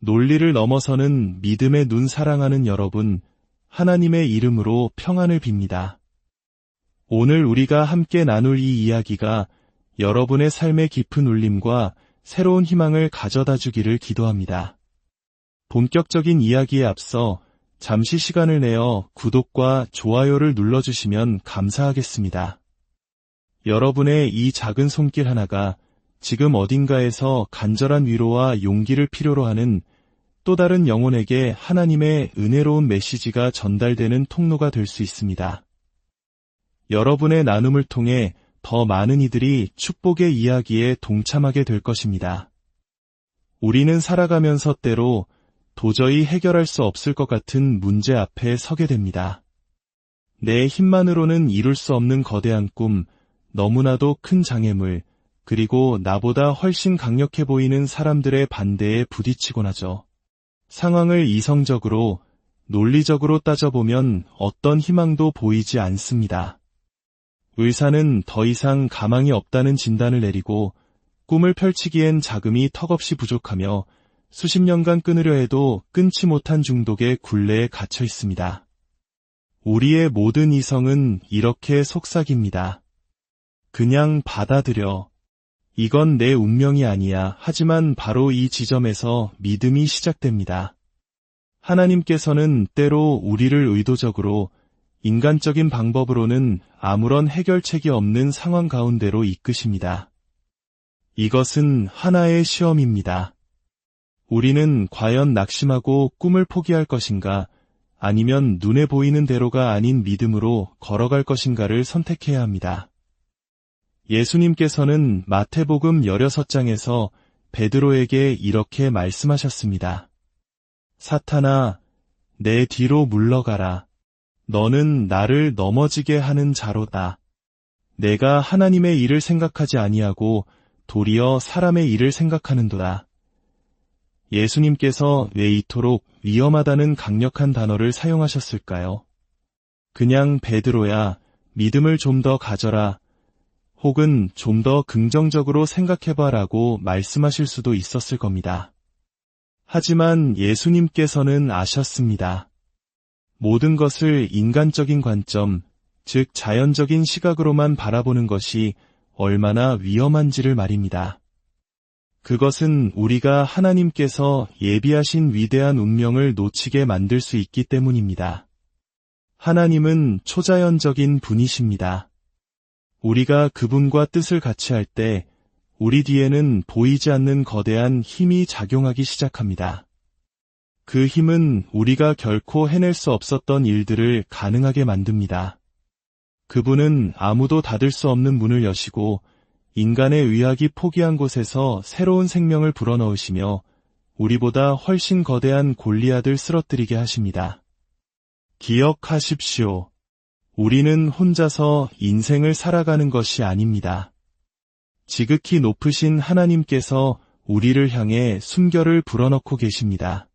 논리를 넘어서는 믿음의 눈 사랑하는 여러분, 하나님의 이름으로 평안을 빕니다. 오늘 우리가 함께 나눌 이 이야기가 여러분의 삶의 깊은 울림과 새로운 희망을 가져다 주기를 기도합니다. 본격적인 이야기에 앞서 잠시 시간을 내어 구독과 좋아요를 눌러주시면 감사하겠습니다. 여러분의 이 작은 손길 하나가 지금 어딘가에서 간절한 위로와 용기를 필요로 하는 또 다른 영혼에게 하나님의 은혜로운 메시지가 전달되는 통로가 될 수 있습니다. 여러분의 나눔을 통해 더 많은 이들이 축복의 이야기에 동참하게 될 것입니다. 우리는 살아가면서 때로 도저히 해결할 수 없을 것 같은 문제 앞에 서게 됩니다. 내 힘만으로는 이룰 수 없는 거대한 꿈, 너무나도 큰 장애물, 그리고 나보다 훨씬 강력해 보이는 사람들의 반대에 부딪히곤 하죠. 상황을 이성적으로, 논리적으로 따져보면 어떤 희망도 보이지 않습니다. 의사는 더 이상 가망이 없다는 진단을 내리고 꿈을 펼치기엔 자금이 턱없이 부족하며 수십 년간 끊으려 해도 끊지 못한 중독의 굴레에 갇혀 있습니다. 우리의 모든 이성은 이렇게 속삭입니다. 그냥 받아들여. 이건 내 운명이 아니야. 하지만 바로 이 지점에서 믿음이 시작됩니다. 하나님께서는 때로 우리를 의도적으로 인간적인 방법으로는 아무런 해결책이 없는 상황 가운데로 이끄십니다. 이것은 하나의 시험입니다. 우리는 과연 낙심하고 꿈을 포기할 것인가, 아니면 눈에 보이는 대로가 아닌 믿음으로 걸어갈 것인가를 선택해야 합니다. 예수님께서는 마태복음 16장에서 베드로에게 이렇게 말씀하셨습니다. 사탄아, 내 뒤로 물러가라. 너는 나를 넘어지게 하는 자로다. 내가 하나님의 일을 생각하지 아니하고 도리어 사람의 일을 생각하는도다. 예수님께서 왜 이토록 위험하다는 강력한 단어를 사용하셨을까요? 그냥 베드로야, 믿음을 좀 더 가져라. 혹은 좀 더 긍정적으로 생각해봐라고 말씀하실 수도 있었을 겁니다. 하지만 예수님께서는 아셨습니다. 모든 것을 인간적인 관점, 즉 자연적인 시각으로만 바라보는 것이 얼마나 위험한지를 말입니다. 그것은 우리가 하나님께서 예비하신 위대한 운명을 놓치게 만들 수 있기 때문입니다. 하나님은 초자연적인 분이십니다. 우리가 그분과 뜻을 같이 할 때 우리 뒤에는 보이지 않는 거대한 힘이 작용하기 시작합니다. 그 힘은 우리가 결코 해낼 수 없었던 일들을 가능하게 만듭니다. 그분은 아무도 닫을 수 없는 문을 여시고 인간의 의학이 포기한 곳에서 새로운 생명을 불어넣으시며 우리보다 훨씬 거대한 골리앗을 쓰러뜨리게 하십니다. 기억하십시오. 우리는 혼자서 인생을 살아가는 것이 아닙니다. 지극히 높으신 하나님께서 우리를 향해 숨결을 불어넣고 계십니다.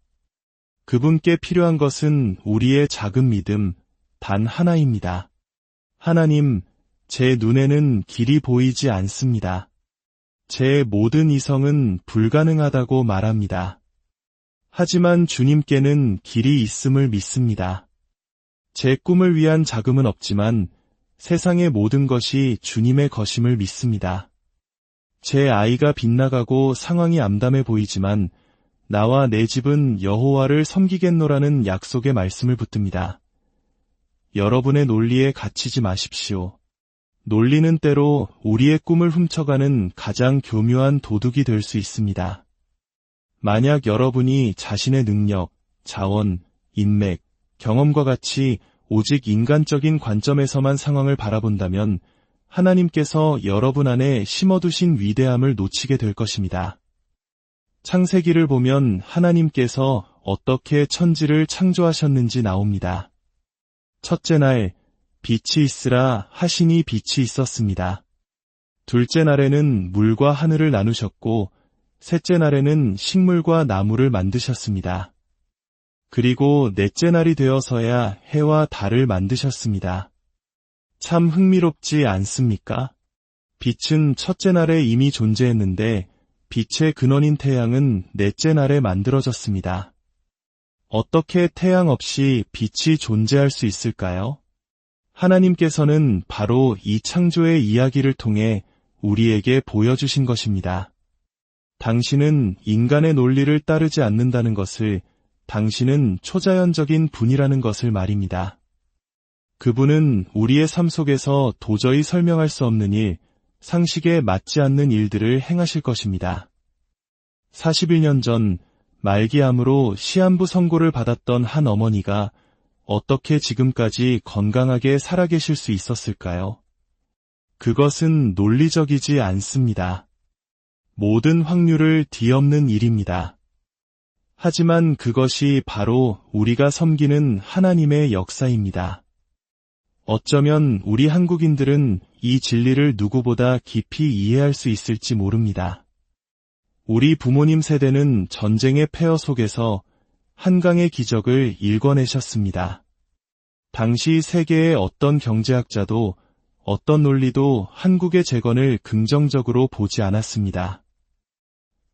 그분께 필요한 것은 우리의 작은 믿음, 단 하나입니다. 하나님, 제 눈에는 길이 보이지 않습니다. 제 모든 이성은 불가능하다고 말합니다. 하지만 주님께는 길이 있음을 믿습니다. 제 꿈을 위한 자금은 없지만 세상의 모든 것이 주님의 것임을 믿습니다. 제 아이가 빗나가고 상황이 암담해 보이지만 나와 내 집은 여호와를 섬기겠노라는 약속의 말씀을 붙듭니다. 여러분의 논리에 갇히지 마십시오. 논리는 때로 우리의 꿈을 훔쳐가는 가장 교묘한 도둑이 될 수 있습니다. 만약 여러분이 자신의 능력, 자원, 인맥, 경험과 같이 오직 인간적인 관점에서만 상황을 바라본다면 하나님께서 여러분 안에 심어두신 위대함을 놓치게 될 것입니다. 창세기를 보면 하나님께서 어떻게 천지를 창조하셨는지 나옵니다. 첫째 날, 빛이 있으라 하시니 빛이 있었습니다. 둘째 날에는 물과 하늘을 나누셨고, 셋째 날에는 식물과 나무를 만드셨습니다. 그리고 넷째 날이 되어서야 해와 달을 만드셨습니다. 참 흥미롭지 않습니까? 빛은 첫째 날에 이미 존재했는데 빛의 근원인 태양은 넷째 날에 만들어졌습니다. 어떻게 태양 없이 빛이 존재할 수 있을까요? 하나님께서는 바로 이 창조의 이야기를 통해 우리에게 보여주신 것입니다. 당신은 인간의 논리를 따르지 않는다는 것을, 당신은 초자연적인 분이라는 것을 말입니다. 그분은 우리의 삶 속에서 도저히 설명할 수 없는 일, 상식에 맞지 않는 일들을 행하실 것입니다. 41년 전 말기암으로 시한부 선고를 받았던 한 어머니가 어떻게 지금까지 건강하게 살아계실 수 있었을까요? 그것은 논리적이지 않습니다. 모든 확률을 뒤엎는 일입니다. 하지만 그것이 바로 우리가 섬기는 하나님의 역사입니다. 어쩌면 우리 한국인들은 이 진리를 누구보다 깊이 이해할 수 있을지 모릅니다. 우리 부모님 세대는 전쟁의 폐허 속에서 한강의 기적을 일궈내셨습니다. 당시 세계의 어떤 경제학자도 어떤 논리도 한국의 재건을 긍정적으로 보지 않았습니다.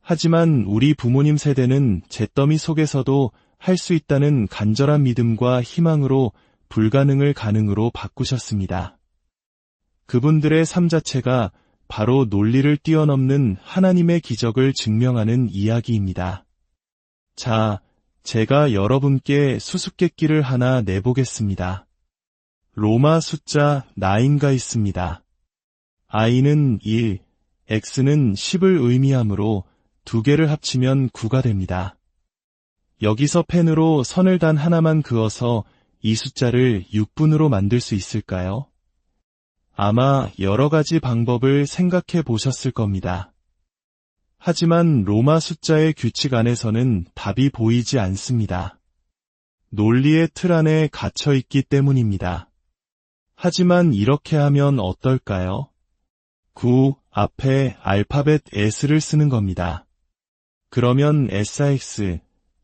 하지만 우리 부모님 세대는 잿더미 속에서도 할 수 있다는 간절한 믿음과 희망으로 불가능을 가능으로 바꾸셨습니다. 그분들의 삶 자체가 바로 논리를 뛰어넘는 하나님의 기적을 증명하는 이야기입니다. 자, 제가 여러분께 수수께끼를 하나 내보겠습니다. 로마 숫자 9가 있습니다. i는 1, x는 10을 의미하므로 두 개를 합치면 9가 됩니다. 여기서 펜으로 선을 단 하나만 그어서 이 숫자를 6분으로 만들 수 있을까요? 아마 여러 가지 방법을 생각해 보셨을 겁니다. 하지만 로마 숫자의 규칙 안에서는 답이 보이지 않습니다. 논리의 틀 안에 갇혀 있기 때문입니다. 하지만 이렇게 하면 어떨까요? 9 앞에 알파벳 S를 쓰는 겁니다. 그러면 SX,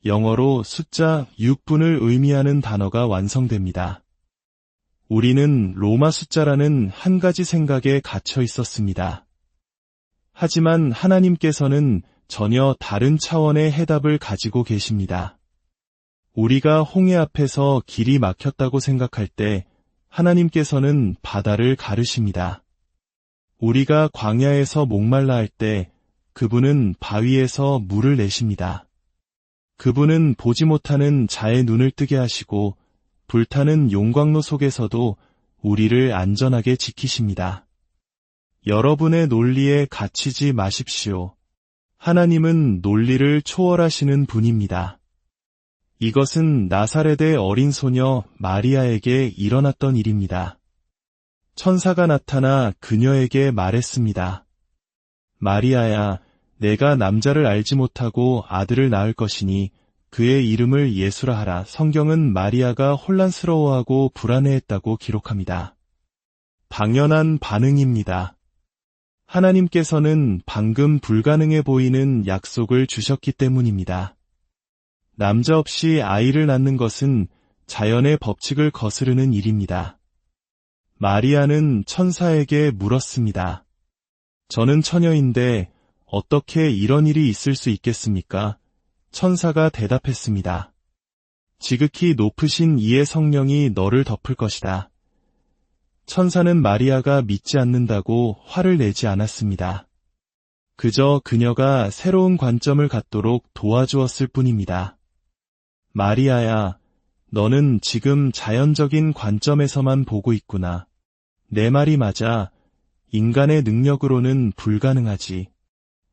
영어로 숫자 6분을 의미하는 단어가 완성됩니다. 우리는 로마 숫자라는 한 가지 생각에 갇혀 있었습니다. 하지만 하나님께서는 전혀 다른 차원의 해답을 가지고 계십니다. 우리가 홍해 앞에서 길이 막혔다고 생각할 때 하나님께서는 바다를 가르십니다. 우리가 광야에서 목말라 할 때 그분은 바위에서 물을 내십니다. 그분은 보지 못하는 자의 눈을 뜨게 하시고 불타는 용광로 속에서도 우리를 안전하게 지키십니다. 여러분의 논리에 갇히지 마십시오. 하나님은 논리를 초월하시는 분입니다. 이것은 나사렛의 어린 소녀 마리아에게 일어났던 일입니다. 천사가 나타나 그녀에게 말했습니다. 마리아야, 내가 남자를 알지 못하고 아들을 낳을 것이니 그의 이름을 예수라 하라. 성경은 마리아가 혼란스러워하고 불안해했다고 기록합니다. 당연한 반응입니다. 하나님께서는 방금 불가능해 보이는 약속을 주셨기 때문입니다. 남자 없이 아이를 낳는 것은 자연의 법칙을 거스르는 일입니다. 마리아는 천사에게 물었습니다. 저는 처녀인데 어떻게 이런 일이 있을 수 있겠습니까? 천사가 대답했습니다. 지극히 높으신 이의 성령이 너를 덮을 것이다. 천사는 마리아가 믿지 않는다고 화를 내지 않았습니다. 그저 그녀가 새로운 관점을 갖도록 도와주었을 뿐입니다. 마리아야, 너는 지금 자연적인 관점에서만 보고 있구나. 내 말이 맞아. 인간의 능력으로는 불가능하지.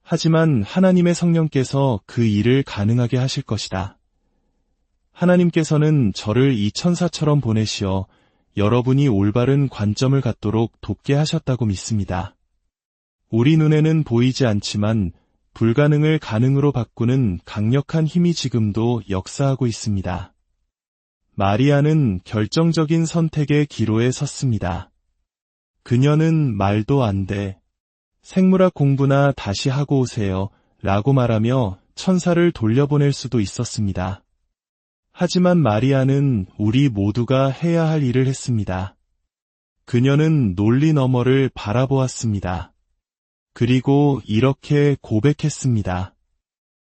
하지만 하나님의 성령께서 그 일을 가능하게 하실 것이다. 하나님께서는 저를 이 천사처럼 보내시어 여러분이 올바른 관점을 갖도록 돕게 하셨다고 믿습니다. 우리 눈에는 보이지 않지만 불가능을 가능으로 바꾸는 강력한 힘이 지금도 역사하고 있습니다. 마리아는 결정적인 선택의 기로에 섰습니다. 그녀는 말도 안 돼. 생물학 공부나 다시 하고 오세요. 라고 말하며 천사를 돌려보낼 수도 있었습니다. 하지만 마리아는 우리 모두가 해야 할 일을 했습니다. 그녀는 논리 너머를 바라보았습니다. 그리고 이렇게 고백했습니다.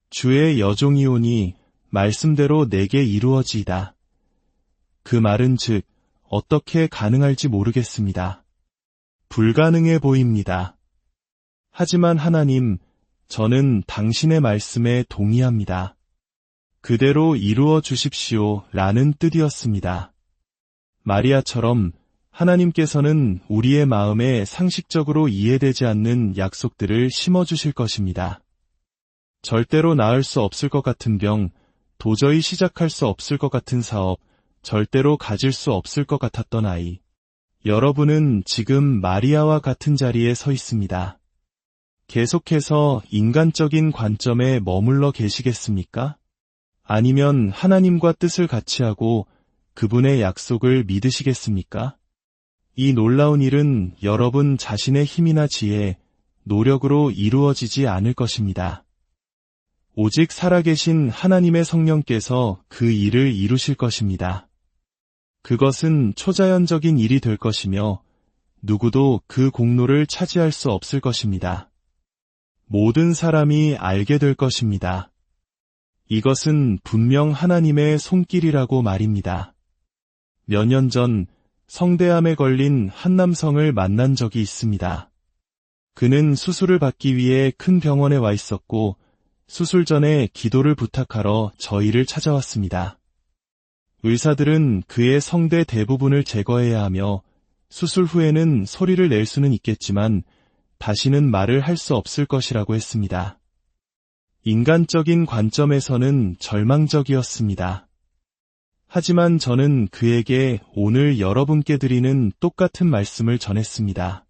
주의 여종이오니 말씀대로 내게 이루어지이다. 그 말은 즉 어떻게 가능할지 모르겠습니다. 불가능해 보입니다. 하지만 하나님, 저는 당신의 말씀에 동의합니다. 그대로 이루어 주십시오 라는 뜻이었습니다. 마리아처럼 하나님께서는 우리의 마음에 상식적으로 이해되지 않는 약속들을 심어주실 것입니다. 절대로 나을 수 없을 것 같은 병, 도저히 시작할 수 없을 것 같은 사업, 절대로 가질 수 없을 것 같았던 아이. 여러분은 지금 마리아와 같은 자리에 서 있습니다. 계속해서 인간적인 관점에 머물러 계시겠습니까? 아니면 하나님과 뜻을 같이 하고 그분의 약속을 믿으시겠습니까? 이 놀라운 일은 여러분 자신의 힘이나 지혜, 노력으로 이루어지지 않을 것입니다. 오직 살아계신 하나님의 성령께서 그 일을 이루실 것입니다. 그것은 초자연적인 일이 될 것이며 누구도 그 공로를 차지할 수 없을 것입니다. 모든 사람이 알게 될 것입니다. 이것은 분명 하나님의 손길이라고 말입니다. 몇 년 전 성대암에 걸린 한 남성을 만난 적이 있습니다. 그는 수술을 받기 위해 큰 병원에 와 있었고 수술 전에 기도를 부탁하러 저희를 찾아왔습니다. 의사들은 그의 성대 대부분을 제거해야 하며 수술 후에는 소리를 낼 수는 있겠지만 다시는 말을 할 수 없을 것이라고 했습니다. 인간적인 관점에서는 절망적이었습니다. 하지만 저는 그에게 오늘 여러분께 드리는 똑같은 말씀을 전했습니다.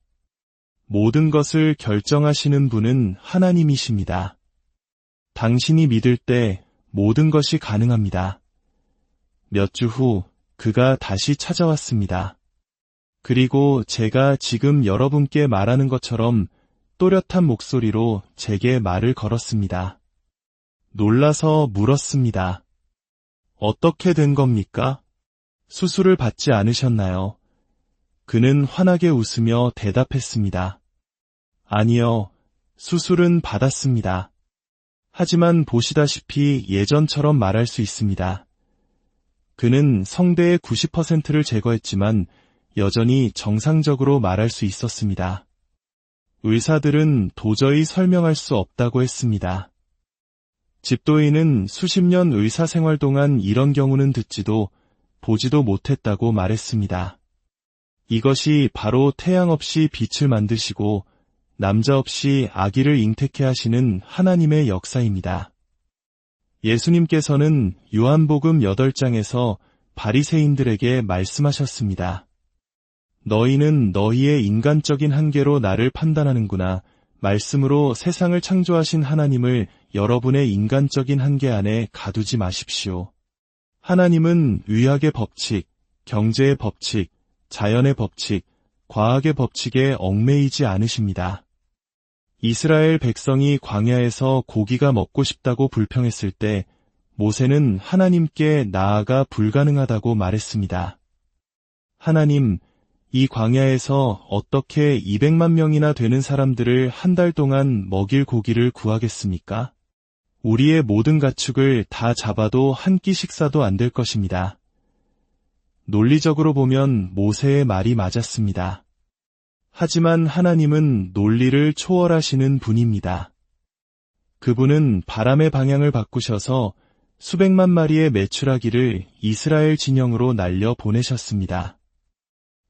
모든 것을 결정하시는 분은 하나님이십니다. 당신이 믿을 때 모든 것이 가능합니다. 몇 주 후 그가 다시 찾아왔습니다. 그리고 제가 지금 여러분께 말하는 것처럼 또렷한 목소리로 제게 말을 걸었습니다. 놀라서 물었습니다. 어떻게 된 겁니까? 수술을 받지 않으셨나요? 그는 환하게 웃으며 대답했습니다. 아니요, 수술은 받았습니다. 하지만 보시다시피 예전처럼 말할 수 있습니다. 그는 성대의 90%를 제거했지만 여전히 정상적으로 말할 수 있었습니다. 의사들은 도저히 설명할 수 없다고 했습니다. 집도인은 수십 년 의사 생활 동안 이런 경우는 듣지도 보지도 못했다고 말했습니다. 이것이 바로 태양 없이 빛을 만드시고 남자 없이 아기를 잉태케 하시는 하나님의 역사입니다. 예수님께서는 요한복음 8장에서 바리새인들에게 말씀하셨습니다. 너희는 너희의 인간적인 한계로 나를 판단하는구나. 말씀으로 세상을 창조하신 하나님을 여러분의 인간적인 한계 안에 가두지 마십시오. 하나님은 의학의 법칙, 경제의 법칙, 자연의 법칙, 과학의 법칙에 얽매이지 않으십니다. 이스라엘 백성이 광야에서 고기가 먹고 싶다고 불평했을 때 모세는 하나님께 나아가 불가능하다고 말했습니다. 하나님, 이 광야에서 어떻게 200만 명이나 되는 사람들을 한 달 동안 먹일 고기를 구하겠습니까? 우리의 모든 가축을 다 잡아도 한 끼 식사도 안 될 것입니다. 논리적으로 보면 모세의 말이 맞았습니다. 하지만 하나님은 논리를 초월하시는 분입니다. 그분은 바람의 방향을 바꾸셔서 수백만 마리의 메추라기를 이스라엘 진영으로 날려 보내셨습니다.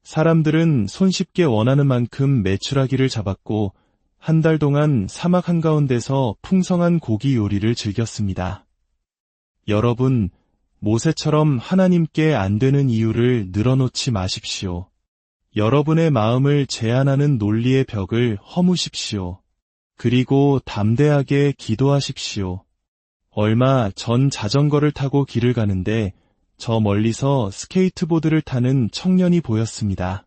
사람들은 손쉽게 원하는 만큼 메추라기를 잡았고 한 달 동안 사막 한가운데서 풍성한 고기 요리를 즐겼습니다. 여러분, 모세처럼 하나님께 안 되는 이유를 늘어놓지 마십시오. 여러분의 마음을 제한하는 논리의 벽을 허무십시오. 그리고 담대하게 기도하십시오. 얼마 전 자전거를 타고 길을 가는데 저 멀리서 스케이트보드를 타는 청년이 보였습니다.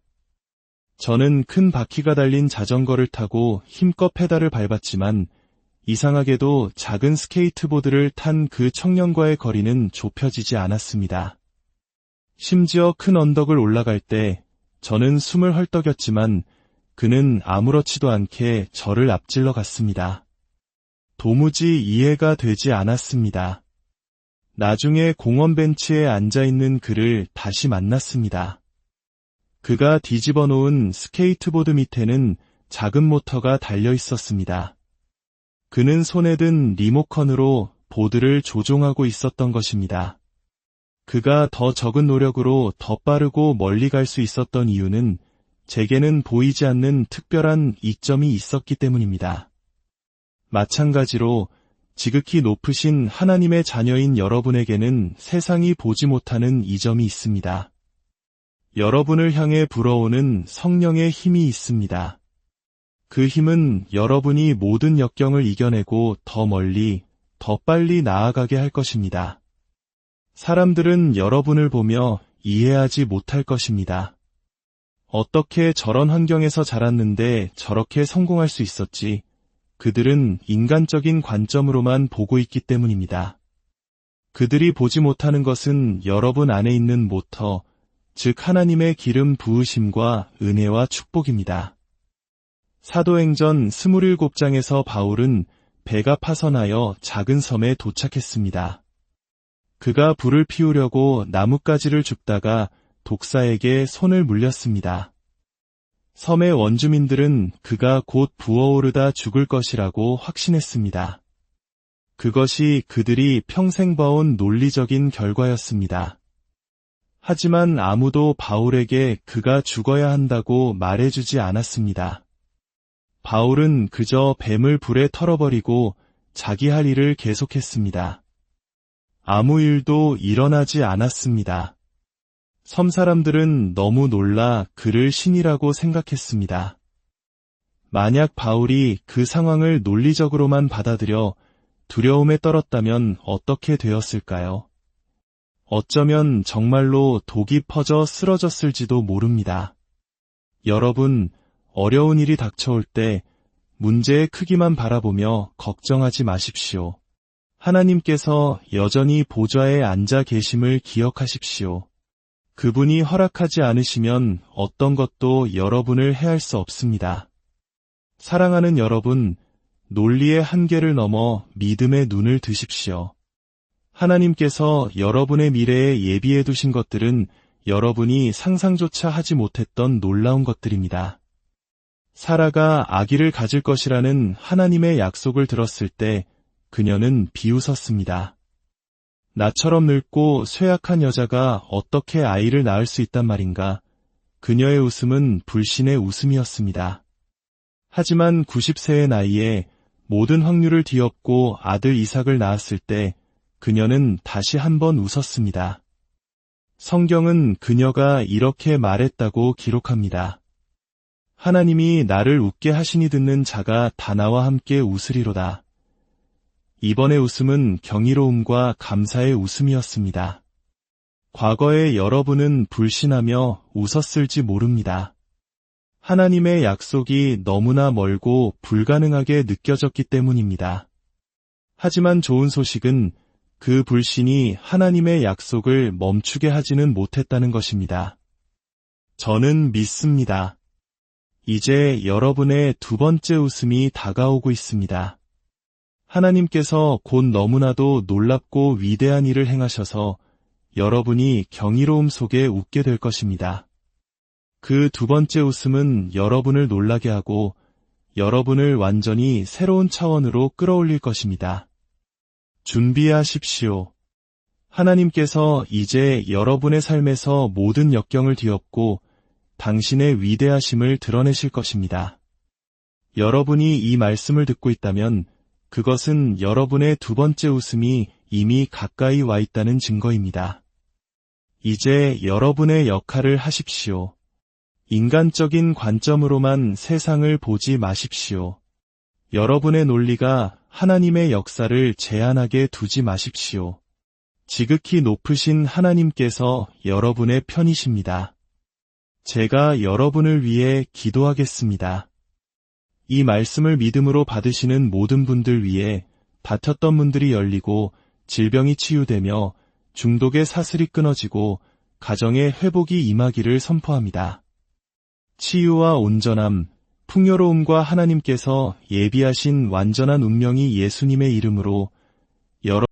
저는 큰 바퀴가 달린 자전거를 타고 힘껏 페달을 밟았지만 이상하게도 작은 스케이트보드를 탄 그 청년과의 거리는 좁혀지지 않았습니다. 심지어 큰 언덕을 올라갈 때 저는 숨을 헐떡였지만 그는 아무렇지도 않게 저를 앞질러 갔습니다. 도무지 이해가 되지 않았습니다. 나중에 공원 벤치에 앉아있는 그를 다시 만났습니다. 그가 뒤집어 놓은 스케이트보드 밑에는 작은 모터가 달려 있었습니다. 그는 손에 든 리모컨으로 보드를 조종하고 있었던 것입니다. 그가 더 적은 노력으로 더 빠르고 멀리 갈 수 있었던 이유는 제게는 보이지 않는 특별한 이점이 있었기 때문입니다. 마찬가지로 지극히 높으신 하나님의 자녀인 여러분에게는 세상이 보지 못하는 이점이 있습니다. 여러분을 향해 불어오는 성령의 힘이 있습니다. 그 힘은 여러분이 모든 역경을 이겨내고 더 멀리, 더 빨리 나아가게 할 것입니다. 사람들은 여러분을 보며 이해하지 못할 것입니다. 어떻게 저런 환경에서 자랐는데 저렇게 성공할 수 있었지? 그들은 인간적인 관점으로만 보고 있기 때문입니다. 그들이 보지 못하는 것은 여러분 안에 있는 모터, 즉 하나님의 기름 부으심과 은혜와 축복입니다. 사도행전 27장에서 바울은 배가 파선하여 작은 섬에 도착했습니다. 그가 불을 피우려고 나뭇가지를 줍다가 독사에게 손을 물렸습니다. 섬의 원주민들은 그가 곧 부어오르다 죽을 것이라고 확신했습니다. 그것이 그들이 평생 봐온 논리적인 결과였습니다. 하지만 아무도 바울에게 그가 죽어야 한다고 말해주지 않았습니다. 바울은 그저 뱀을 불에 털어버리고 자기 할 일을 계속했습니다. 아무 일도 일어나지 않았습니다. 섬 사람들은 너무 놀라 그를 신이라고 생각했습니다. 만약 바울이 그 상황을 논리적으로만 받아들여 두려움에 떨었다면 어떻게 되었을까요? 어쩌면 정말로 독이 퍼져 쓰러졌을지도 모릅니다. 여러분, 어려운 일이 닥쳐올 때 문제의 크기만 바라보며 걱정하지 마십시오. 하나님께서 여전히 보좌에 앉아 계심을 기억하십시오. 그분이 허락하지 않으시면 어떤 것도 여러분을 해할 수 없습니다. 사랑하는 여러분, 논리의 한계를 넘어 믿음의 눈을 드십시오. 하나님께서 여러분의 미래에 예비해 두신 것들은 여러분이 상상조차 하지 못했던 놀라운 것들입니다. 사라가 아기를 가질 것이라는 하나님의 약속을 들었을 때 그녀는 비웃었습니다. 나처럼 늙고 쇠약한 여자가 어떻게 아이를 낳을 수 있단 말인가? 그녀의 웃음은 불신의 웃음이었습니다. 하지만 90세의 나이에 모든 확률을 뒤엎고 아들 이삭을 낳았을 때 그녀는 다시 한번 웃었습니다. 성경은 그녀가 이렇게 말했다고 기록합니다. 하나님이 나를 웃게 하시니 듣는 자가 다 나와 함께 웃으리로다. 이번의 웃음은 경이로움과 감사의 웃음이었습니다. 과거에 여러분은 불신하며 웃었을지 모릅니다. 하나님의 약속이 너무나 멀고 불가능하게 느껴졌기 때문입니다. 하지만 좋은 소식은 그 불신이 하나님의 약속을 멈추게 하지는 못했다는 것입니다. 저는 믿습니다. 이제 여러분의 두 번째 웃음이 다가오고 있습니다. 하나님께서 곧 너무나도 놀랍고 위대한 일을 행하셔서 여러분이 경이로움 속에 웃게 될 것입니다. 그 두 번째 웃음은 여러분을 놀라게 하고 여러분을 완전히 새로운 차원으로 끌어올릴 것입니다. 준비하십시오. 하나님께서 이제 여러분의 삶에서 모든 역경을 뒤엎고 당신의 위대하심을 드러내실 것입니다. 여러분이 이 말씀을 듣고 있다면 그것은 여러분의 두 번째 웃음이 이미 가까이 와 있다는 증거입니다. 이제 여러분의 역할을 하십시오. 인간적인 관점으로만 세상을 보지 마십시오. 여러분의 논리가 하나님의 역사를 제한하게 두지 마십시오. 지극히 높으신 하나님께서 여러분의 편이십니다. 제가 여러분을 위해 기도하겠습니다. 이 말씀을 믿음으로 받으시는 모든 분들 위해 다퉜던 문들이 열리고 질병이 치유되며 중독의 사슬이 끊어지고 가정의 회복이 임하기를 선포합니다. 치유와 온전함, 풍요로움과 하나님께서 예비하신 완전한 운명이 예수님의 이름으로 여러